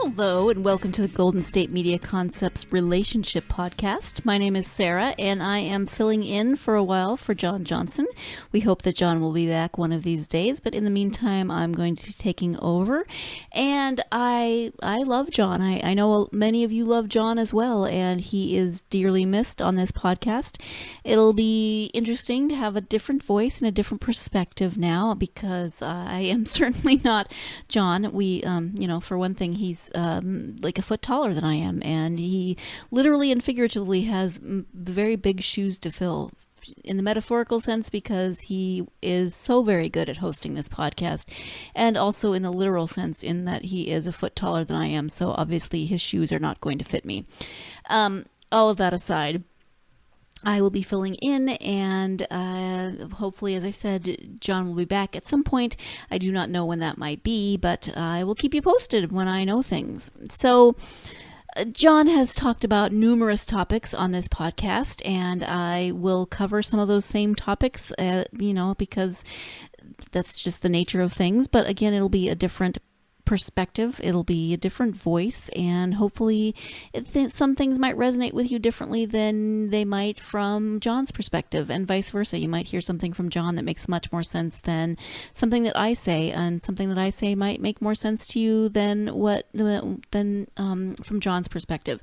Hello and welcome to the Golden State Media Concepts Relationship Podcast. My name is Sarah and I am filling in for a while for John Johnson. We hope that John will be back one of these days, but in the meantime I'm going to be taking over. And I love John. I know many of you love John as well, and he is dearly missed on this podcast. It'll be interesting to have a different voice and a different perspective now because I am certainly not John. We, for one thing, he's like a foot taller than I am, and he literally and figuratively has very big shoes to fill in the metaphorical sense because he is so very good at hosting this podcast, and also in the literal sense in that he is a foot taller than I am, so obviously his shoes are not going to fit me. All of that aside, I will be filling in, and hopefully, as I said, John will be back at some point. I do not know when that might be, but I will keep you posted when I know things. So, John has talked about numerous topics on this podcast, and I will cover some of those same topics, because that's just the nature of things. But again, it'll be a different perspective, it'll be a different voice, and hopefully some things might resonate with you differently than they might from John's perspective, and vice versa. You might hear something from John that makes much more sense than something that I say, and something that I say might make more sense to you than from John's perspective.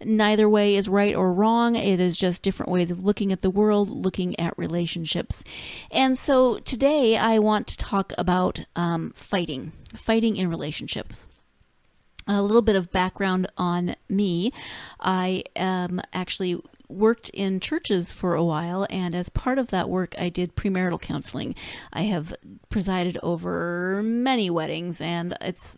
Neither way is right or wrong. It is just different ways of looking at the world, looking at relationships. And so today I want to talk about fighting in relationships. A little bit of background on me. I actually worked in churches for a while, and as part of that work, I did premarital counseling. I have presided over many weddings, and it's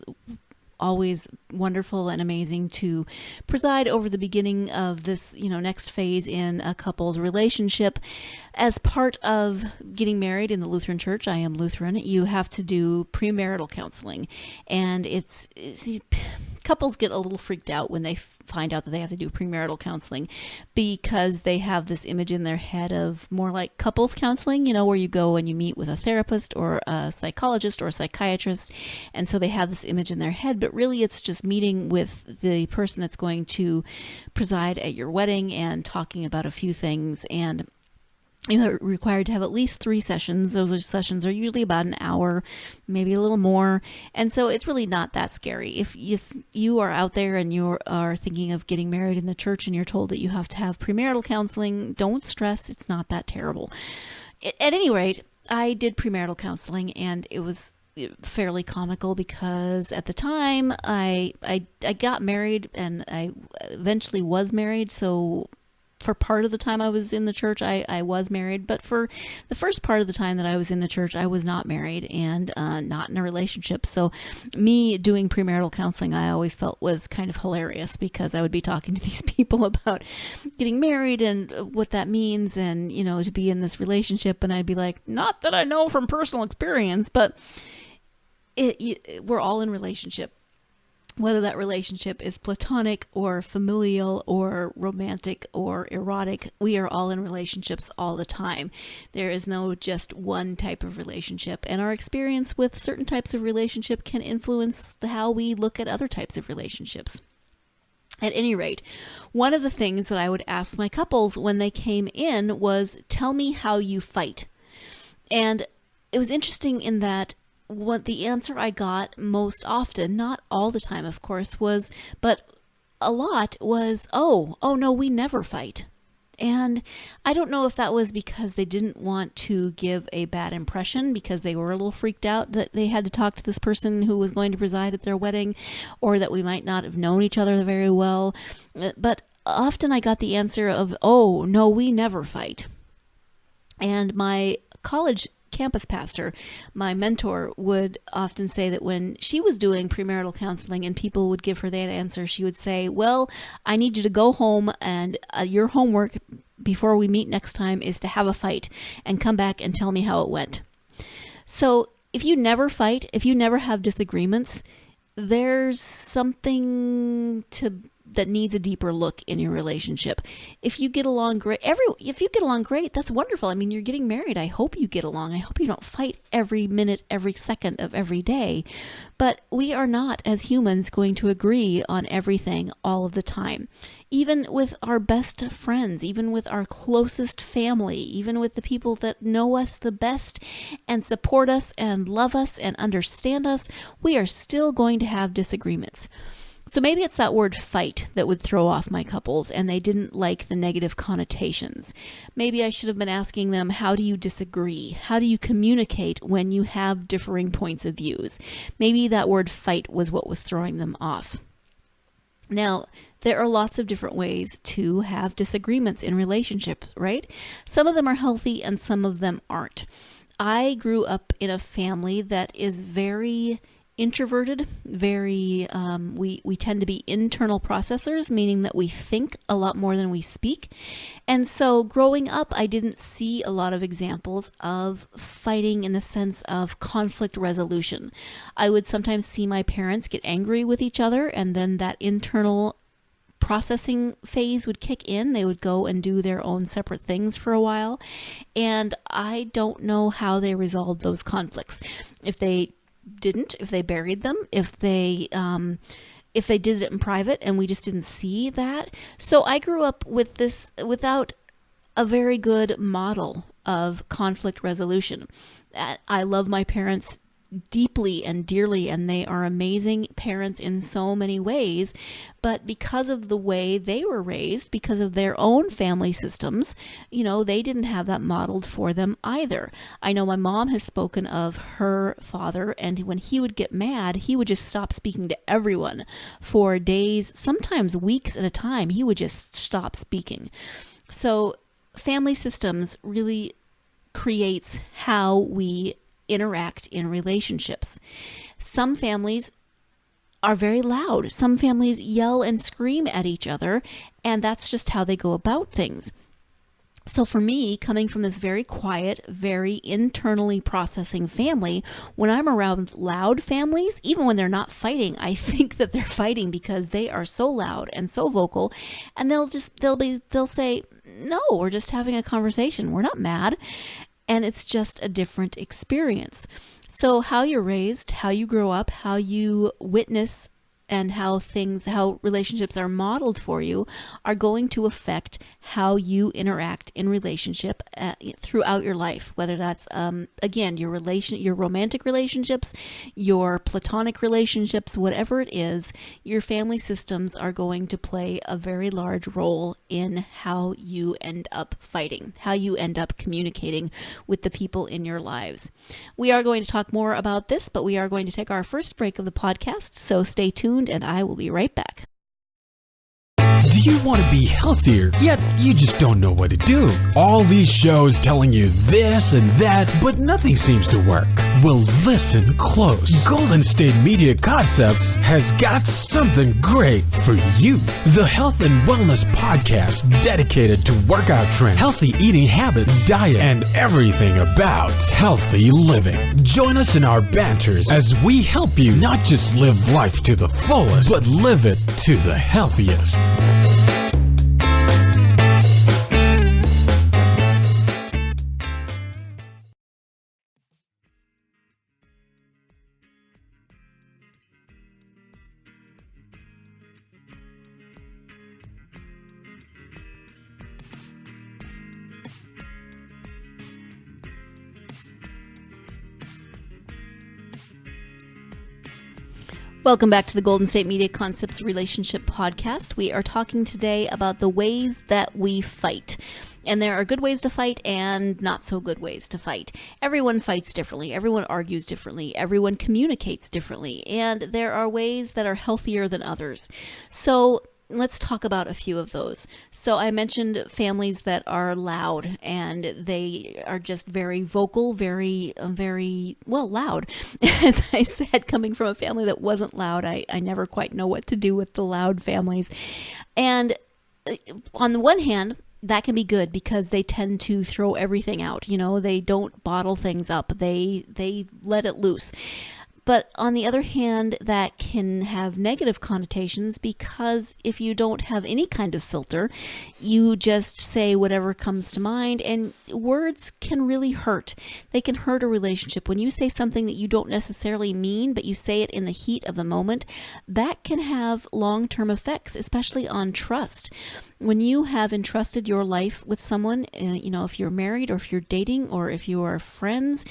always wonderful and amazing to preside over the beginning of this, next phase in a couple's relationship. As part of getting married in the Lutheran Church, I am Lutheran, you have to do premarital counseling. And it's couples get a little freaked out when they find out that they have to do premarital counseling because they have this image in their head of more like couples counseling, where you go and you meet with a therapist or a psychologist or a psychiatrist. And so they have this image in their head, but really it's just meeting with the person that's going to preside at your wedding and talking about a few things. And you're required to have at least 3 sessions. Those sessions are usually about an hour, maybe a little more. And so it's really not that scary. If you are out there and you are thinking of getting married in the church and you're told that you have to have premarital counseling, don't stress. It's not that terrible. At any rate, I did premarital counseling, and it was fairly comical because at the time I got married, and I eventually was married. So for part of the time I was in the church, I was married, but for the first part of the time that I was in the church, I was not married and not in a relationship. So me doing premarital counseling, I always felt was kind of hilarious because I would be talking to these people about getting married and what that means, and to be in this relationship, and I'd be like, not that I know from personal experience, but we're all in relationship. Whether that relationship is platonic or familial or romantic or erotic, we are all in relationships all the time. There is no just one type of relationship, and our experience with certain types of relationship can influence how we look at other types of relationships. At any rate, one of the things that I would ask my couples when they came in was, tell me how you fight. And it was interesting in that what the answer I got most often, not all the time, of course, but a lot was, oh no, we never fight. And I don't know if that was because they didn't want to give a bad impression, because they were a little freaked out that they had to talk to this person who was going to preside at their wedding, or that we might not have known each other very well. But often I got the answer of, oh no, we never fight. And my college campus pastor, my mentor, would often say that when she was doing premarital counseling and people would give her that answer, she would say, well, I need you to go home, and your homework before we meet next time is to have a fight and come back and tell me how it went. So if you never fight, if you never have disagreements, there's something to that needs a deeper look in your relationship. If you get along great, if you get along great, that's wonderful. I mean, you're getting married. I hope you get along. I hope you don't fight every minute, every second of every day. But we are not, as humans, going to agree on everything all of the time. Even with our best friends, even with our closest family, even with the people that know us the best and support us and love us and understand us, we are still going to have disagreements. So maybe it's that word fight that would throw off my couples, and they didn't like the negative connotations. Maybe I should have been asking them, how do you disagree? How do you communicate when you have differing points of views? Maybe that word fight was what was throwing them off. Now, there are lots of different ways to have disagreements in relationships, right? Some of them are healthy and some of them aren't. I grew up in a family that is very introverted, we tend to be internal processors, meaning that we think a lot more than we speak. And so growing up, I didn't see a lot of examples of fighting in the sense of conflict resolution. I would sometimes see my parents get angry with each other, and then that internal processing phase would kick in. They would go and do their own separate things for a while. And I don't know how they resolved those conflicts. If they buried them, if they did it in private and we just didn't see that. So I grew up with this without a very good model of conflict resolution. I love my parents deeply and dearly, and they are amazing parents in so many ways, but because of the way they were raised, because of their own family systems, they didn't have that modeled for them either. I know my mom has spoken of her father, and when he would get mad, he would just stop speaking to everyone for days, sometimes weeks at a time. He would just stop speaking. So family systems really creates how we interact in relationships. Some families are very loud. Some families yell and scream at each other, and that's just how they go about things. So for me, coming from this very quiet, very internally processing family, when I'm around loud families, even when they're not fighting, I think that they're fighting because they are so loud and so vocal, and they'll say, "No, we're just having a conversation. We're not mad." And it's just a different experience. So how you're raised, how you grow up, how you witness, and how relationships are modeled for you are going to affect how you interact in relationship throughout your life. Whether that's, again, your romantic relationships, your platonic relationships, whatever it is, your family systems are going to play a very large role in how you end up fighting, how you end up communicating with the people in your lives. We are going to talk more about this, but we are going to take our first break of the podcast, so stay tuned and I will be right back. Do you want to be healthier, yet you just don't know what to do? All these shows telling you this and that, but nothing seems to work. Well, listen close. Golden State Media Concepts has got something great for you. The Health and Wellness Podcast dedicated to workout trends, healthy eating habits, diet, and everything about healthy living. Join us in our banters as we help you not just live life to the fullest, but live it to the healthiest. Welcome back to the Golden State Media Concepts Relationship Podcast. We are talking today about the ways that we fight. And there are good ways to fight and not so good ways to fight. Everyone fights differently. Everyone argues differently. Everyone communicates differently. And there are ways that are healthier than others. So let's talk about a few of those. So I mentioned families that are loud and they are just very vocal, very loud. As I said, coming from a family that wasn't loud, I never quite know what to do with the loud families. And on the one hand, that can be good because they tend to throw everything out. They don't bottle things up. They let it loose. But on the other hand, that can have negative connotations because if you don't have any kind of filter, you just say whatever comes to mind, and words can really hurt. They can hurt a relationship. When you say something that you don't necessarily mean, but you say it in the heat of the moment, that can have long-term effects, especially on trust. When you have entrusted your life with someone, if you're married or if you're dating or if you are friends,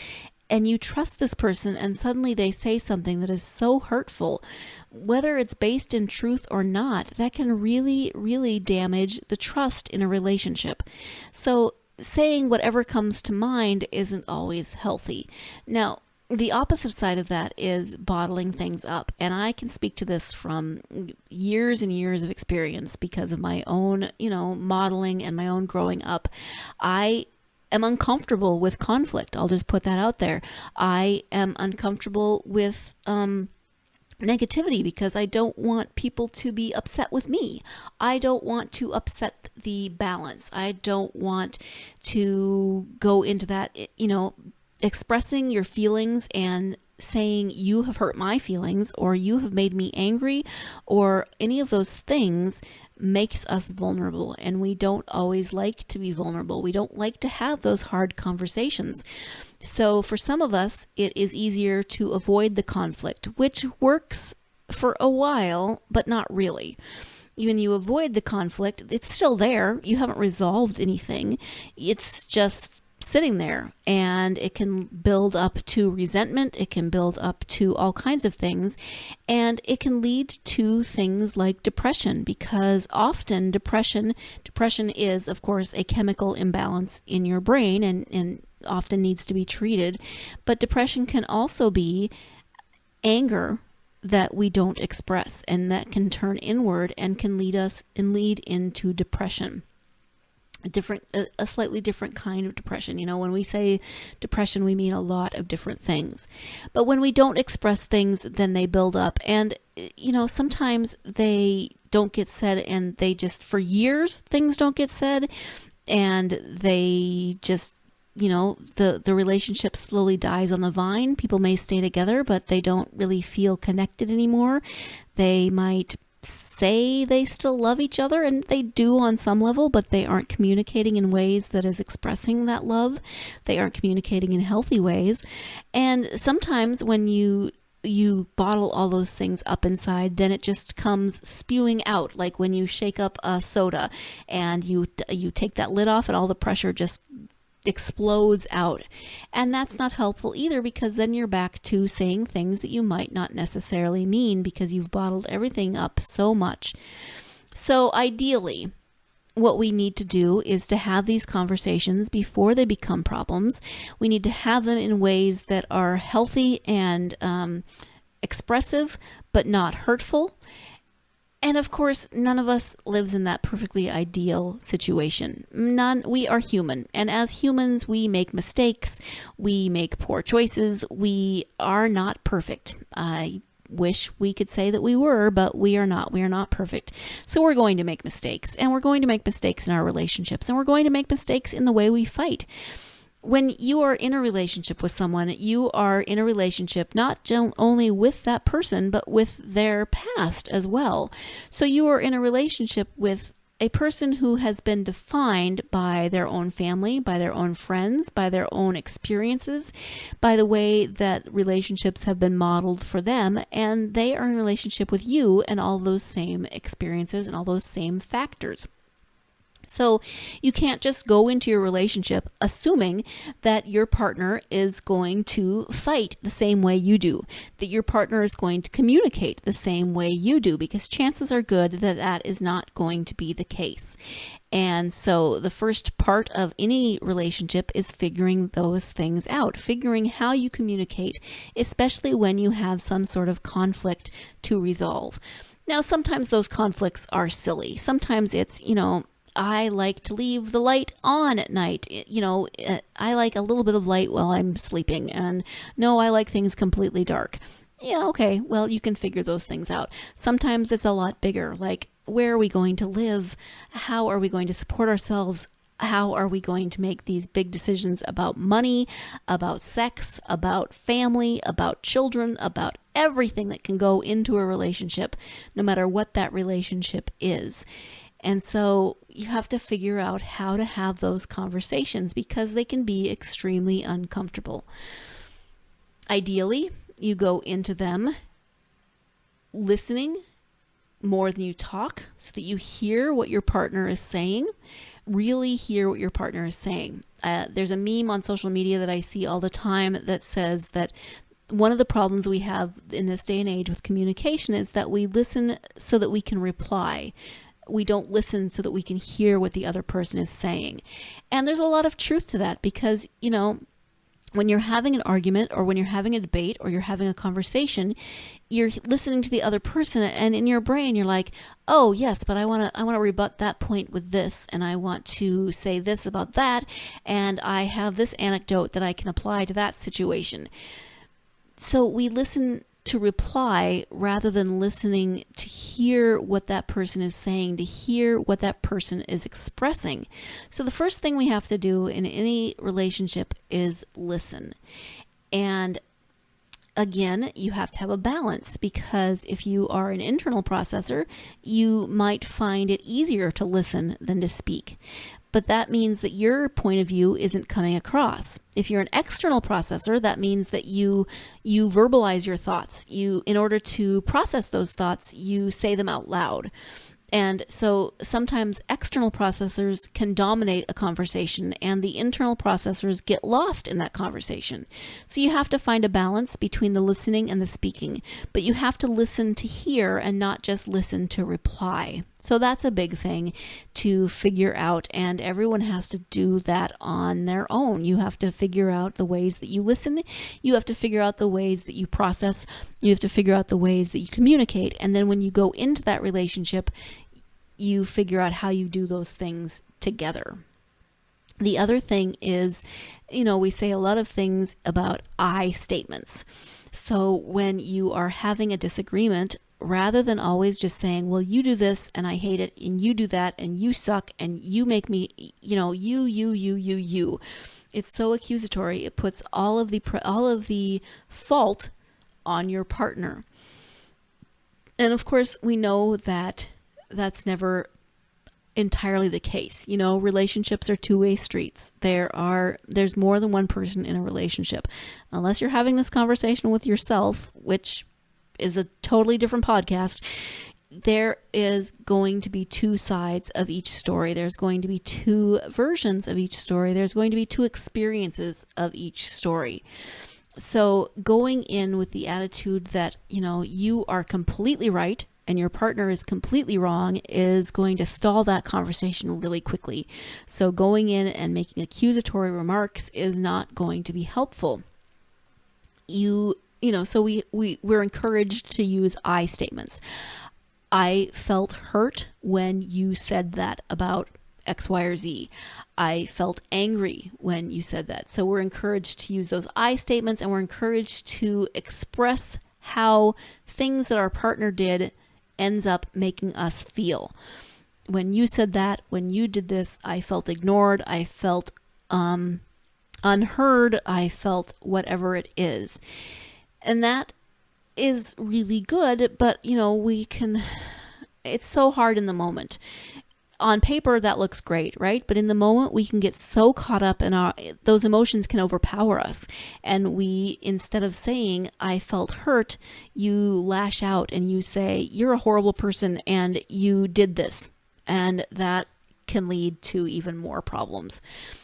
and you trust this person and suddenly they say something that is so hurtful, whether it's based in truth or not, that can really, really damage the trust in a relationship. So saying whatever comes to mind isn't always healthy. Now, the opposite side of that is bottling things up. And I can speak to this from years and years of experience because of my own, modeling and my own growing up. I am uncomfortable with conflict. I'll just put that out there. I am uncomfortable with negativity because I don't want people to be upset with me. I don't want to upset the balance. I don't want to go into that, expressing your feelings and saying you have hurt my feelings or you have made me angry or any of those things makes us vulnerable, and we don't always like to be vulnerable. We don't like to have those hard conversations. So for some of us, it is easier to avoid the conflict, which works for a while, but not really. When you avoid the conflict, it's still there. You haven't resolved anything. It's just sitting there, and it can build up to resentment. It can build up to all kinds of things, and it can lead to things like depression, because often depression is, of course, a chemical imbalance in your brain and often needs to be treated. But depression can also be anger that we don't express, and that can turn inward and can lead into depression. A slightly different kind of depression. When we say depression, we mean a lot of different things. But when we don't express things, then they build up. And, sometimes they don't get said, and they just, for years, things don't get said. And they just, the relationship slowly dies on the vine. People may stay together, but they don't really feel connected anymore. They might say they still love each other, and they do on some level, but they aren't communicating in ways that is expressing that love. They aren't communicating in healthy ways. And sometimes when you bottle all those things up inside, then it just comes spewing out, like when you shake up a soda and you take that lid off and all the pressure just explodes out. And that's not helpful either, because then you're back to saying things that you might not necessarily mean because you've bottled everything up so much. So ideally, what we need to do is to have these conversations before they become problems. We need to have them in ways that are healthy and expressive, but not hurtful. And of course, none of us lives in that perfectly ideal situation. We are human. And as humans, we make mistakes. We make poor choices. We are not perfect. I wish we could say that we were, but we are not. We are not perfect. So we're going to make mistakes. And we're going to make mistakes in our relationships. And we're going to make mistakes in the way we fight. When you are in a relationship with someone, you are in a relationship not only with that person, but with their past as well. So you are in a relationship with a person who has been defined by their own family, by their own friends, by their own experiences, by the way that relationships have been modeled for them, and they are in a relationship with you and all those same experiences and all those same factors. So you can't just go into your relationship assuming that your partner is going to fight the same way you do, that your partner is going to communicate the same way you do, because chances are good that that is not going to be the case. And so the first part of any relationship is figuring those things out, figuring how you communicate, especially when you have some sort of conflict to resolve. Now, sometimes those conflicts are silly. Sometimes it's, I like to leave the light on at night. I like a little bit of light while I'm sleeping. And no, I like things completely dark. Yeah, okay. Well, you can figure those things out. Sometimes it's a lot bigger. Like, where are we going to live? How are we going to support ourselves? How are we going to make these big decisions about money, about sex, about family, about children, about everything that can go into a relationship, no matter what that relationship is? And so you have to figure out how to have those conversations because they can be extremely uncomfortable. Ideally, you go into them listening more than you talk so that you hear what your partner is saying, really hear what your partner is saying. There's a meme on social media that I see all the time that says that one of the problems we have in this day and age with communication is that we listen so that we can reply. We don't listen so that we can hear what the other person is saying. And there's a lot of truth to that because, when you're having an argument or when you're having a debate or you're having a conversation, you're listening to the other person and in your brain you're like, oh yes, but I want to rebut that point with this, and I want to say this about that, and I have this anecdote that I can apply to that situation. So we listen to reply rather than listening to hear what that person is saying, to hear what that person is expressing. So the first thing we have to do in any relationship is listen. And again, you have to have a balance because if you are an internal processor, you might find it easier to listen than to speak. But that means that your point of view isn't coming across. If you're an external processor, that means that you verbalize your thoughts. In order to process those thoughts, you say them out loud. And so sometimes external processors can dominate a conversation and the internal processors get lost in that conversation. So you have to find a balance between the listening and the speaking, but you have to listen to hear and not just listen to reply. So that's a big thing to figure out, and everyone has to do that on their own. You have to figure out the ways that you listen. You have to figure out the ways that you process. You have to figure out the ways that you communicate. And then when you go into that relationship, you figure out how you do those things together. The other thing is, we say a lot of things about I statements. So when you are having a disagreement, rather than always just saying, well, you do this and I hate it, and you do that and you suck and you make me, you. It's so accusatory. It puts all of the fault on your partner. And of course, we know that that's never entirely the case. Relationships are two-way streets. There's more than one person in a relationship. Unless you're having this conversation with yourself, which is a totally different podcast, there is going to be two sides of each story. There's going to be two versions of each story. There's going to be two experiences of each story. So going in with the attitude that, you are completely right and your partner is completely wrong is going to stall that conversation really quickly. So going in and making accusatory remarks is not going to be helpful. So we're encouraged to use I statements. I felt hurt when you said that about X, Y, or Z. I felt angry when you said that. So we're encouraged to use those I statements, and we're encouraged to express how things that our partner did ends up making us feel. When you said that, when you did this, I felt ignored, I felt unheard, I felt whatever it is. And that is really good, but it's so hard in the moment. On paper, that looks great, right? But in the moment, we can get so caught up in those emotions can overpower us. And we, instead of saying, I felt hurt, you lash out and you say, you're a horrible person and you did this. And that can lead to even more problems.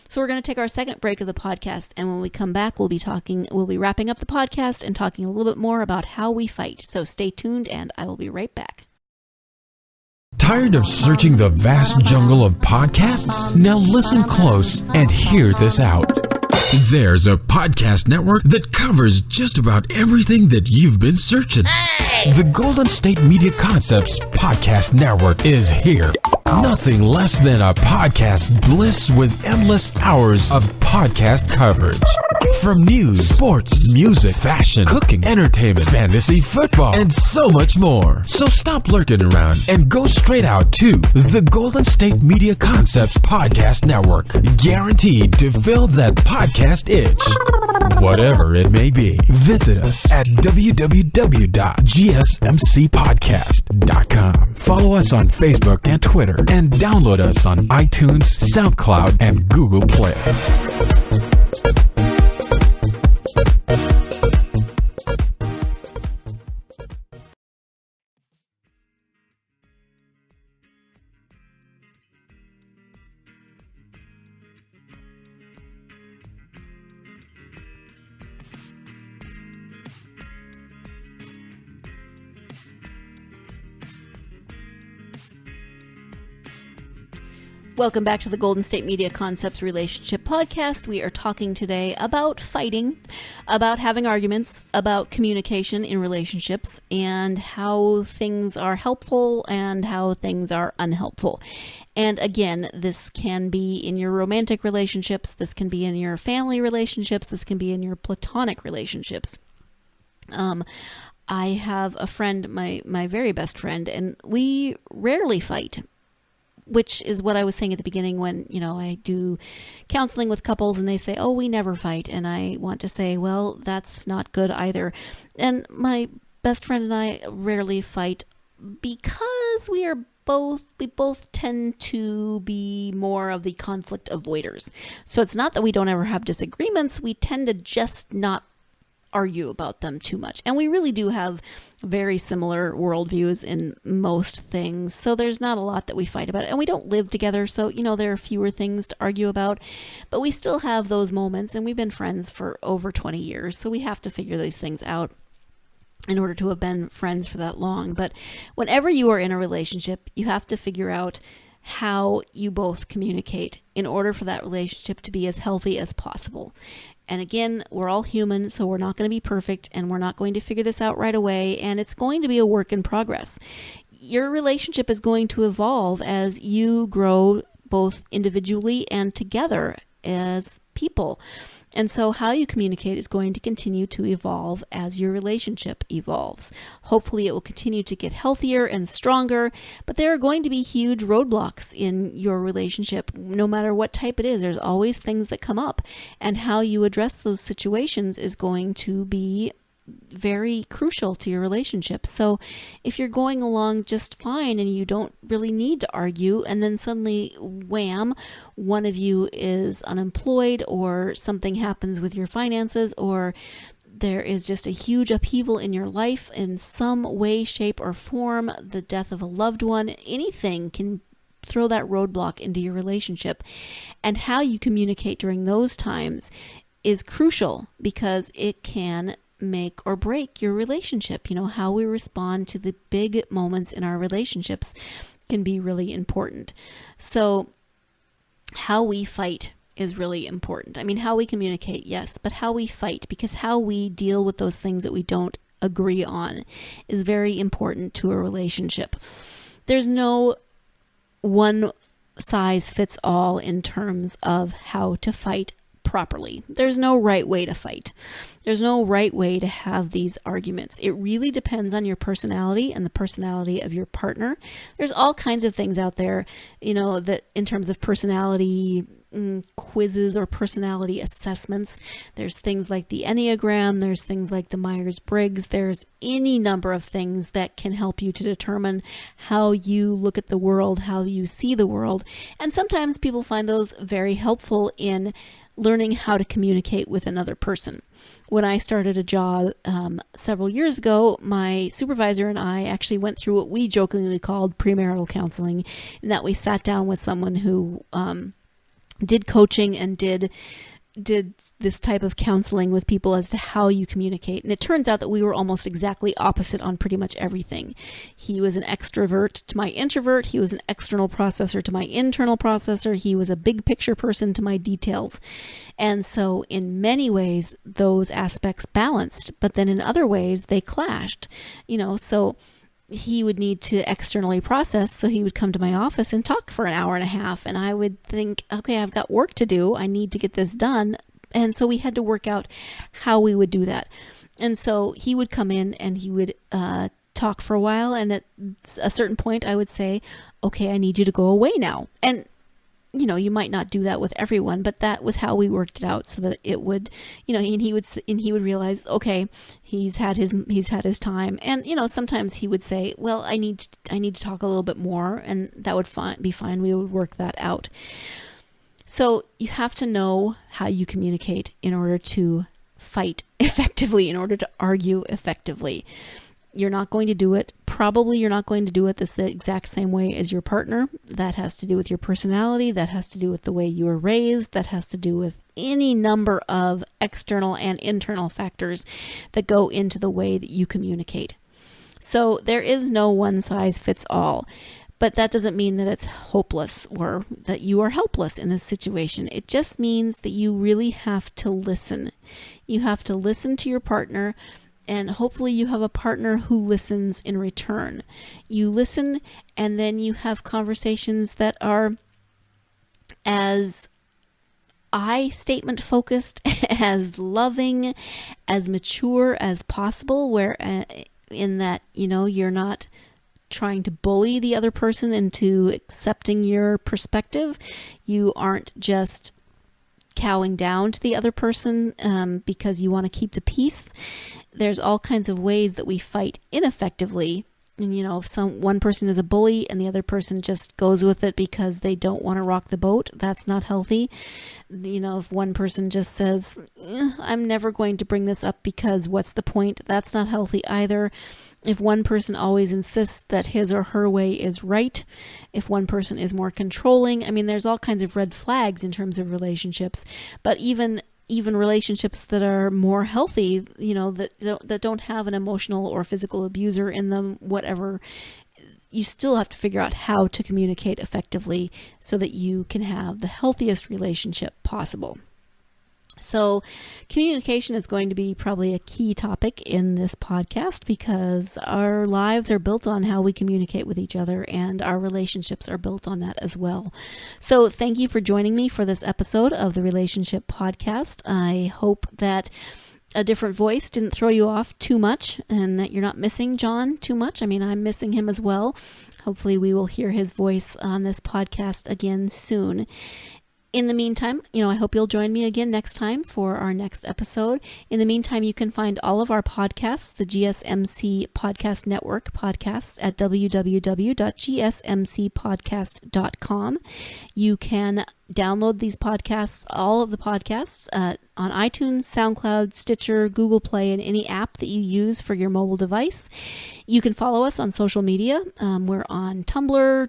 So we're going to take our second break of the podcast. And when we come back, we'll be wrapping up the podcast and talking a little bit more about how we fight. So stay tuned and I will be right back. Tired of searching the vast jungle of podcasts? Now listen close and hear this out. There's a podcast network that covers just about everything that you've been searching. Hey! The Golden State Media Concepts Podcast Network is here. Nothing less than a podcast bliss with endless hours of podcast coverage. From news, sports, music, fashion, cooking, entertainment, fantasy, football, and so much more. So stop lurking around and go straight out to the Golden State Media Concepts Podcast Network. Guaranteed to fill that podcast itch. Whatever it may be. Visit us at www.gsmcpodcast.com. Follow us on Facebook and Twitter, and download us on iTunes, SoundCloud, and Google Play. Welcome back to the Golden State Media Concepts Relationship Podcast. We are talking today about fighting, about having arguments, about communication in relationships, and how things are helpful and how things are unhelpful. And again, this can be in your romantic relationships, this can be in your family relationships, this can be in your platonic relationships. I have a friend, my very best friend, and we rarely fight. Which is what I was saying at the beginning when, I do counseling with couples and they say, oh, we never fight. And I want to say, well, that's not good either. And my best friend and I rarely fight because we both tend to be more of the conflict avoiders. So it's not that we don't ever have disagreements. We tend to just not argue about them too much. And we really do have very similar worldviews in most things. So there's not a lot that we fight about. And we don't live together. So, there are fewer things to argue about. But we still have those moments. And we've been friends for over 20 years. So we have to figure these things out in order to have been friends for that long. But whenever you are in a relationship, you have to figure out how you both communicate in order for that relationship to be as healthy as possible. And again, we're all human, so we're not going to be perfect, and we're not going to figure this out right away, and it's going to be a work in progress. Your relationship is going to evolve as you grow both individually and together as people. And so how you communicate is going to continue to evolve as your relationship evolves. Hopefully it will continue to get healthier and stronger, but there are going to be huge roadblocks in your relationship, no matter what type it is. There's always things that come up, and how you address those situations is going to be very crucial to your relationship. So if you're going along just fine and you don't really need to argue, and then suddenly, wham, one of you is unemployed, or something happens with your finances, or there is just a huge upheaval in your life in some way, shape, or form, the death of a loved one, anything can throw that roadblock into your relationship. And how you communicate during those times is crucial, because it can make or break your relationship. How we respond to the big moments in our relationships can be really important. So how we fight is really important. I mean, how we communicate, yes, but how we fight, because how we deal with those things that we don't agree on is very important to a relationship. There's no one size fits all in terms of how to fight properly. There's no right way to fight. There's no right way to have these arguments. It really depends on your personality and the personality of your partner. There's all kinds of things out there, that in terms of personality quizzes or personality assessments. There's things like the Enneagram. There's things like the Myers-Briggs. There's any number of things that can help you to determine how you look at the world, how you see the world. And sometimes people find those very helpful in learning how to communicate with another person. When I started a job several years ago, my supervisor and I actually went through what we jokingly called premarital counseling, in that we sat down with someone who did coaching and did this type of counseling with people as to how you communicate. And it turns out that we were almost exactly opposite on pretty much everything. He was an extrovert to my introvert. He was an external processor to my internal processor. He was a big picture person to my details. And so in many ways, those aspects balanced, but then in other ways they clashed, so he would need to externally process. So he would come to my office and talk for an hour and a half. And I would think, okay, I've got work to do. I need to get this done. And so we had to work out how we would do that. And so he would come in and he would talk for a while. And at a certain point, I would say, okay, I need you to go away now. And you might not do that with everyone, but that was how we worked it out, so that it would, and he would realize, okay, he's had his time. And, sometimes he would say, well, I need to talk a little bit more, and that would be fine. We would work that out. So you have to know how you communicate in order to fight effectively, in order to argue effectively. You're not going to do it. Probably you're not going to do it the exact same way as your partner. That has to do with your personality. That has to do with the way you were raised. That has to do with any number of external and internal factors that go into the way that you communicate. So there is no one size fits all. But that doesn't mean that it's hopeless or that you are helpless in this situation. It just means that you really have to listen. You have to listen to your partner. And hopefully you have a partner who listens in return. You listen, and then you have conversations that are as I statement focused, as loving, as mature as possible, where in that, you're not trying to bully the other person into accepting your perspective. You aren't just cowing down to the other person because you want to keep the peace. There's all kinds of ways that we fight ineffectively. And, if one person is a bully and the other person just goes with it because they don't want to rock the boat, that's not healthy. If one person just says, I'm never going to bring this up because what's the point? That's not healthy either. If one person always insists that his or her way is right, if one person is more controlling, there's all kinds of red flags in terms of relationships. But even relationships that are more healthy, that don't have an emotional or physical abuser in them, whatever, you still have to figure out how to communicate effectively so that you can have the healthiest relationship possible. So communication is going to be probably a key topic in this podcast because our lives are built on how we communicate with each other, and our relationships are built on that as well. So thank you for joining me for this episode of the Relationship Podcast. I hope that a different voice didn't throw you off too much and that you're not missing John too much. I'm missing him as well. Hopefully we will hear his voice on this podcast again soon. In the meantime, I hope you'll join me again next time for our next episode. In the meantime, you can find all of our podcasts, the GSMC Podcast Network podcasts, at www.gsmcpodcast.com. You can download these podcasts, all of the podcasts, on iTunes, SoundCloud, Stitcher, Google Play, and any app that you use for your mobile device. You can follow us on social media. We're on Tumblr,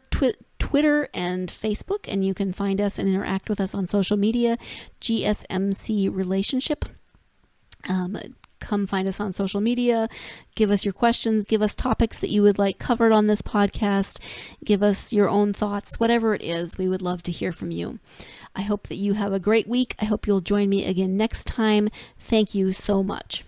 Twitter, and Facebook, and you can find us and interact with us on social media, GSMC Relationship. Come find us on social media, give us your questions, give us topics that you would like covered on this podcast, give us your own thoughts, whatever it is, we would love to hear from you. I hope that you have a great week. I hope you'll join me again next time. Thank you so much.